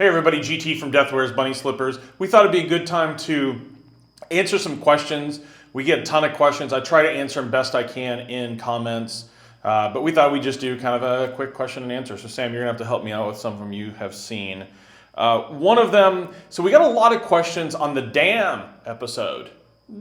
Hey everybody, GT from Death Wears Bunny Slippers. We thought it'd be a good time to answer some questions. We get a ton of questions. I try to answer them best I can in comments, but we thought we'd just do kind of a quick question and answer. So Sam, you're gonna have to help me out with some of them you have seen. One of them, so we got a lot of questions on the dam episode.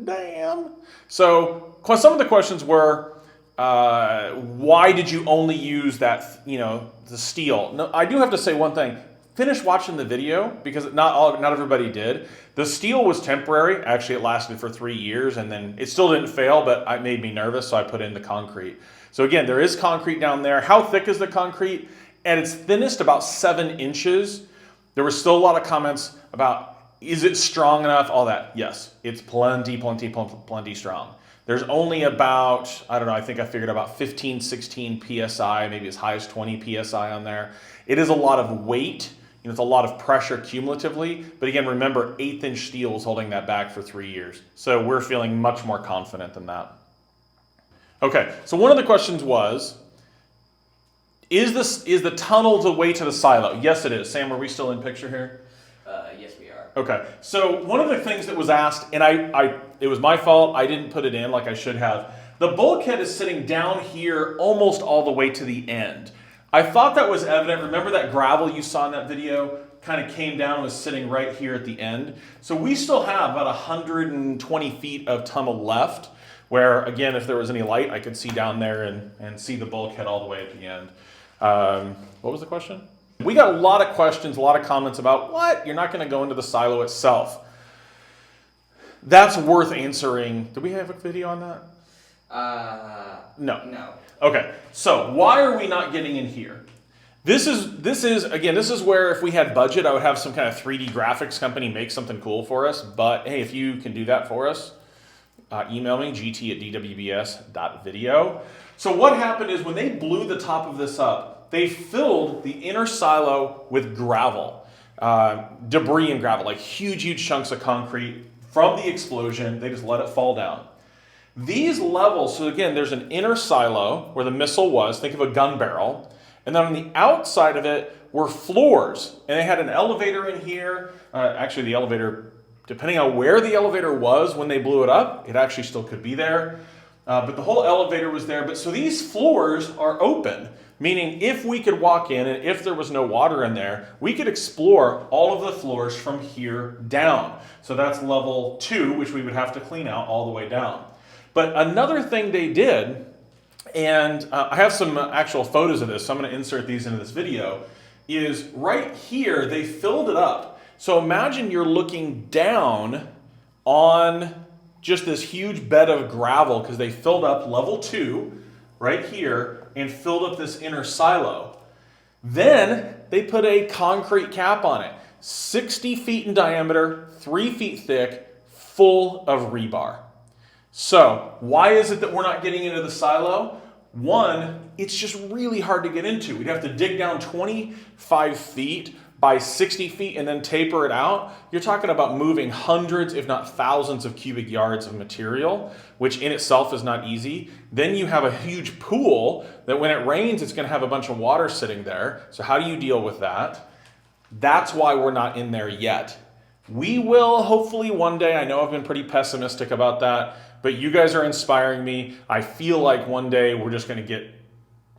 Damn. So some of the questions were, why did you only use that, the steel? No, I do have to say one thing. Finish watching the video because not everybody did. The steel was temporary. Actually, it lasted for 3 years and then it still didn't fail, but it made me nervous, so I put in the concrete. So again, there is concrete down there. How thick is the concrete? At its thinnest, about 7 inches. There were still a lot of comments about, is it strong enough? All that. Yes, it's plenty strong. There's only about, I don't know, I think I figured about 15, 16 PSI, maybe as high as 20 PSI on there. It is a lot of weight. It's a lot of pressure cumulatively, but again, remember 1/8 steel is holding that back for 3 years. So we're feeling much more confident than that. Okay, so one of the questions was, is the tunnel the way to the silo? Yes, it is. Sam, are we still in picture here? Yes, we are. Okay, so one of the things that was asked, and it was my fault, I didn't put it in like I should have. The bulkhead is sitting down here almost all the way to the end. I thought that was evident. Remember that gravel you saw in that video kind of came down and was sitting right here at the end? So we still have about 120 feet of tunnel left, where again, if there was any light, I could see down there and see the bulkhead all the way at the end. What was the question? We got a lot of questions, a lot of comments about, what? You're not going to go into the silo itself. That's worth answering. Do we have a video on that? No. Okay, so why are we not getting in here? This is where if we had budget, I would have some kind of 3D graphics company make something cool for us. But hey, if you can do that for us, email me, gt@dwbs.video. So what happened is when they blew the top of this up, they filled the inner silo with gravel, debris and gravel, like huge chunks of concrete from the explosion. They just let it fall down. These levels, so again, there's an inner silo where the missile was, think of a gun barrel, and then on the outside of it were floors, and they had an elevator in here. Actually, the elevator, depending on where the elevator was when they blew it up, it actually still could be there, but the whole elevator was there. But so these floors are open, meaning if we could walk in and if there was no water in there, we could explore all of the floors from here down. So that's level 2, which we would have to clean out all the way down. But another thing they did, and I have some actual photos of this, so I'm going to insert these into this video, is right here they filled it up. So imagine you're looking down on just this huge bed of gravel because they filled up level 2 right here and filled up this inner silo. Then they put a concrete cap on it, 60 feet in diameter, 3 feet thick, full of rebar. So why is it that we're not getting into the silo? One, it's just really hard to get into. We'd have to dig down 25 feet by 60 feet and then taper it out. You're talking about moving hundreds, if not thousands of cubic yards of material, which in itself is not easy. Then you have a huge pool that when it rains, it's going to have a bunch of water sitting there. So how do you deal with that? That's why we're not in there yet. We will hopefully one day. I know I've been pretty pessimistic about that, but you guys are inspiring me. I feel like one day we're just going to get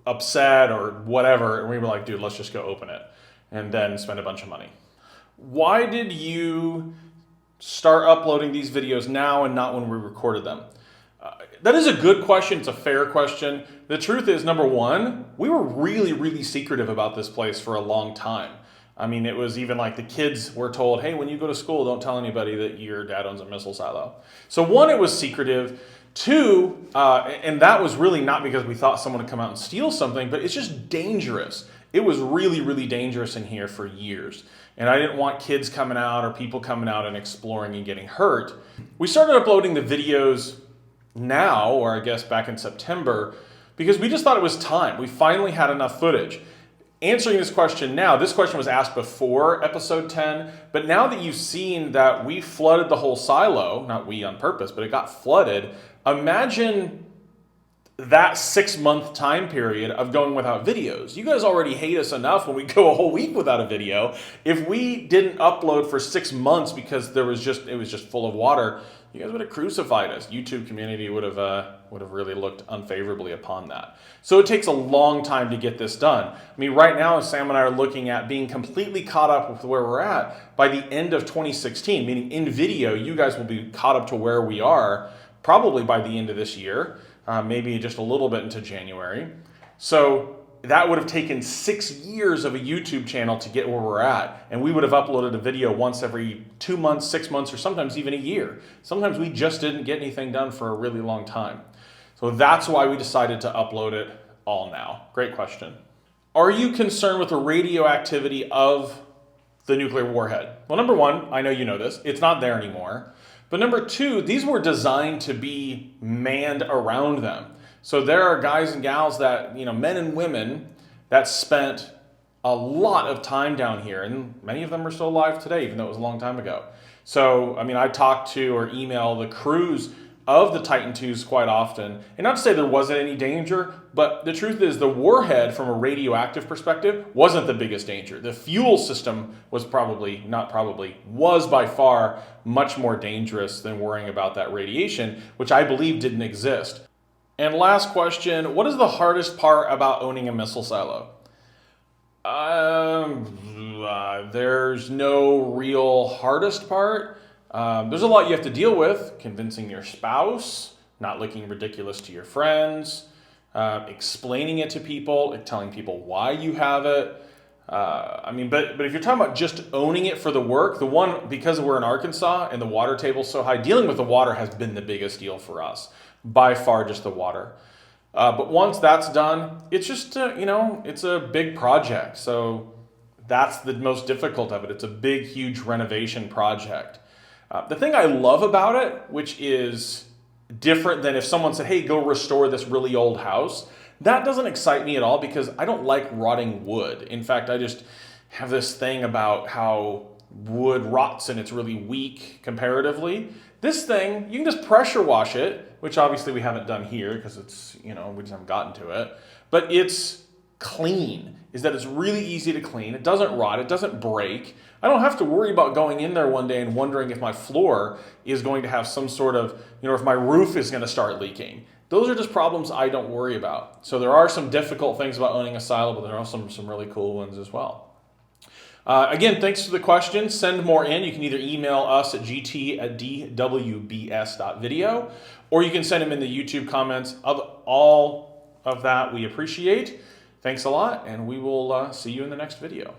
upset or whatever, and we were like, dude, let's just go open it and then spend a bunch of money. Why did you start uploading these videos now and not when we recorded them? That is a good question. It's a fair question. The truth is, number one, we were really secretive about this place for a long time. I mean, it was even like the kids were told, hey, when you go to school, don't tell anybody that your dad owns a missile silo. So one, it was secretive. Two, and that was really not because we thought someone would come out and steal something, but it's just dangerous. It was really dangerous in here for years. And I didn't want kids coming out or people coming out and exploring and getting hurt. We started uploading the videos now, or I guess back in September, because we just thought it was time. We finally had enough footage. Answering this question now, this question was asked before episode 10, but now that you've seen that we flooded the whole silo, not we on purpose, but it got flooded, imagine that 6-month time period of going without videos. You guys already hate us enough when we go a whole week without a video. If we didn't upload for 6 months because it was just full of water, you guys would have crucified us. YouTube community would have really looked unfavorably upon that. So it takes a long time to get this done. I mean, right now, Sam and I are looking at being completely caught up with where we're at by the end of 2016, meaning in video, you guys will be caught up to where we are probably by the end of this year. Maybe just a little bit into January. So that would have taken 6 years of a YouTube channel to get where we're at. And we would have uploaded a video once every 2 months, 6 months, or sometimes even a year. Sometimes we just didn't get anything done for a really long time. So that's why we decided to upload it all now. Great question. Are you concerned with the radioactivity of the nuclear warhead? Well, number one, I know you know this, it's not there anymore. But number two, these were designed to be manned around them. So there are guys and gals that, men and women that spent a lot of time down here, and many of them are still alive today, even though it was a long time ago. So, I talk to or email the crews of the Titan IIs quite often, and not to say there wasn't any danger, but the truth is the warhead from a radioactive perspective wasn't the biggest danger. The fuel system was was by far much more dangerous than worrying about that radiation, which I believe didn't exist. And last question, what is the hardest part about owning a missile silo? There's no real hardest part. There's a lot you have to deal with, convincing your spouse, not looking ridiculous to your friends, explaining it to people, telling people why you have it. But if you're talking about just owning it for the work, because we're in Arkansas and the water table's so high, dealing with the water has been the biggest deal for us. By far, just the water. But once that's done, it's just, it's a big project. So that's the most difficult of it. It's a big, huge renovation project. The thing I love about it, which is different than if someone said, hey, go restore this really old house, that doesn't excite me at all because I don't like rotting wood. In fact, I just have this thing about how wood rots and it's really weak comparatively. This thing, you can just pressure wash it, which obviously we haven't done here because it's, we just haven't gotten to it. But it's clean, is that it's really easy to clean. It doesn't rot, it doesn't break. I don't have to worry about going in there one day and wondering if my floor is going to have some sort of, if my roof is going to start leaking. Those are just problems I don't worry about. So there are some difficult things about owning a silo, but there are some really cool ones as well. Again, thanks for the question. Send more in. You can either email us at gt@dwbs.video, or you can send them in the YouTube comments. All of that we appreciate. Thanks a lot, and we will see you in the next video.